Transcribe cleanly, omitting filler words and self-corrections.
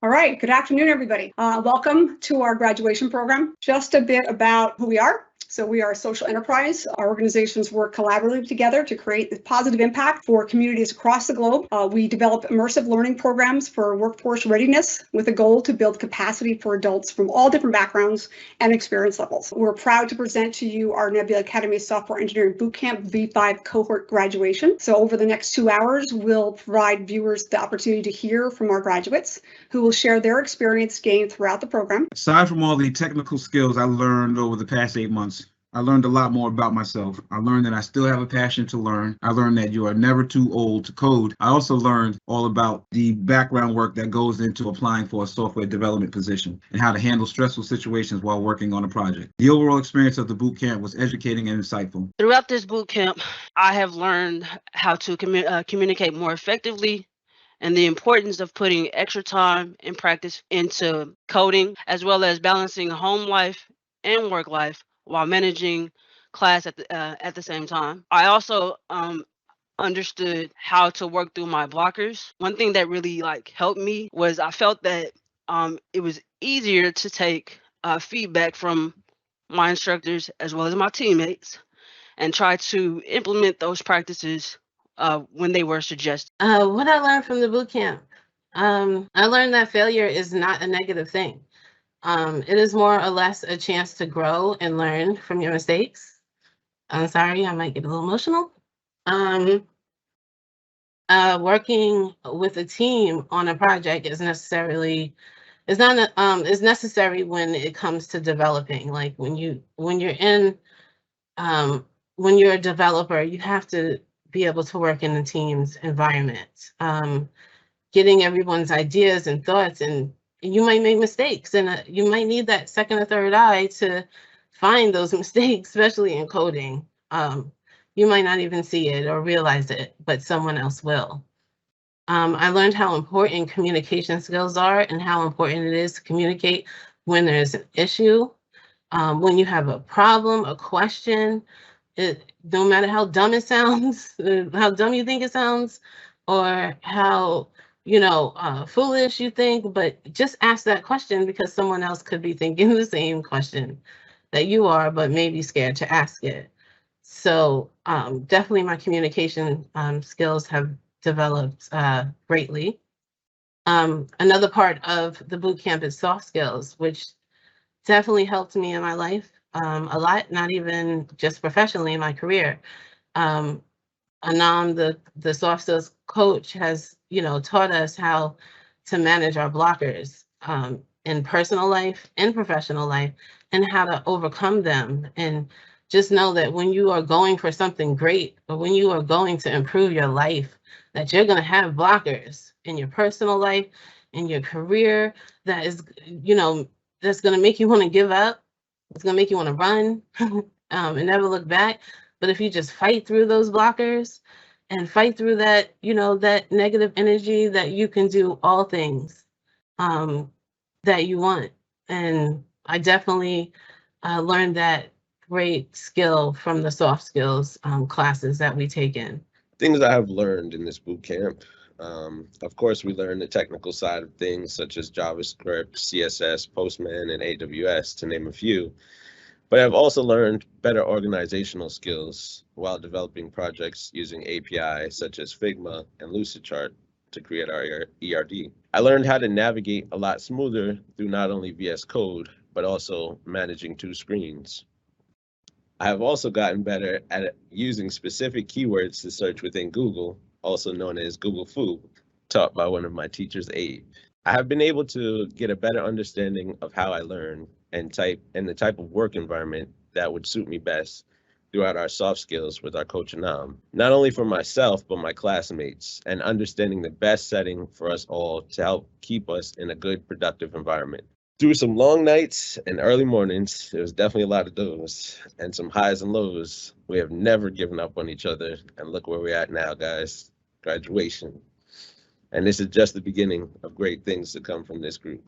All right, good afternoon, everybody. Welcome to our graduation program. Just a bit about who we are. So we are a social enterprise. Our organizations work collaboratively together to create a positive impact for communities across the globe. We develop immersive learning programs for workforce readiness with a goal to build capacity for adults from all different backgrounds and experience levels. We're proud to present to you our Nebula Academy Software Engineering Bootcamp V5 cohort graduation. So over the next 2 hours, we'll provide viewers the opportunity to hear from our graduates who will share their experience gained throughout the program. Aside from all the technical skills I learned over the past 8 months, I learned a lot more about myself. I learned that I still have a passion to learn. I learned that you are never too old to code. I also learned all about the background work that goes into applying for a software development position and how to handle stressful situations while working on a project. The overall experience of the boot camp was educating and insightful. Throughout this boot camp, I have learned how to communicate more effectively, and the importance of putting extra time and practice into coding, as well as balancing home life and work life while managing class at the same time. I also understood how to work through my blockers. One thing that really helped me was I felt that it was easier to take feedback from my instructors as well as my teammates and try to implement those practices when they were suggested. What I learned from the boot camp, I learned that failure is not a negative thing. It is more or less a chance to grow and learn from your mistakes. I'm sorry, I might get a little emotional. Working with a team on a project is necessary when it comes to developing. Like when you're a developer, you have to be able to work in a team's environment, getting everyone's ideas and thoughts, and you might make mistakes, and you might need that second or third eye to find those mistakes, especially in coding. You might not even see it or realize it, but someone else will. I learned how important communication skills are and how important it is to communicate when there's an issue, when you have a problem, a question. No matter how dumb it sounds, how dumb you think it sounds, or how foolish you think, but just ask that question because someone else could be thinking the same question that you are, but maybe scared to ask it. So definitely my communication skills have developed greatly. Another part of the boot camp is soft skills, which definitely helped me in my life a lot, not even just professionally in my career. Anam, the soft skills coach, has taught us how to manage our blockers in personal life and professional life, and how to overcome them. And just know that when you are going for something great, or when you are going to improve your life, that you're going to have blockers in your personal life, in your career, that is, that's going to make you want to give up. It's going to make you want to run and never look back. But if you just fight through those blockers and fight through that, that negative energy, that you can do all things that you want. And I definitely learned that great skill from the soft skills classes that we take in. Things I have learned in this boot camp. Of course, we learn the technical side of things such as JavaScript, CSS, Postman, and AWS, to name a few. But I've also learned better organizational skills while developing projects using APIs such as Figma and Lucidchart to create our ERD. I learned how to navigate a lot smoother through not only VS Code, but also managing 2 screens. I have also gotten better at using specific keywords to search within Google, also known as Google Fu, taught by one of my teachers, Abe. I have been able to get a better understanding of how I learn and the type of work environment that would suit me best throughout our soft skills with our coach Anam, not only for myself, but my classmates, and understanding the best setting for us all to help keep us in a good, productive environment. Through some long nights and early mornings, there was definitely a lot of those, and some highs and lows. We have never given up on each other, and look where we're at now, guys. Graduation. And this is just the beginning of great things to come from this group.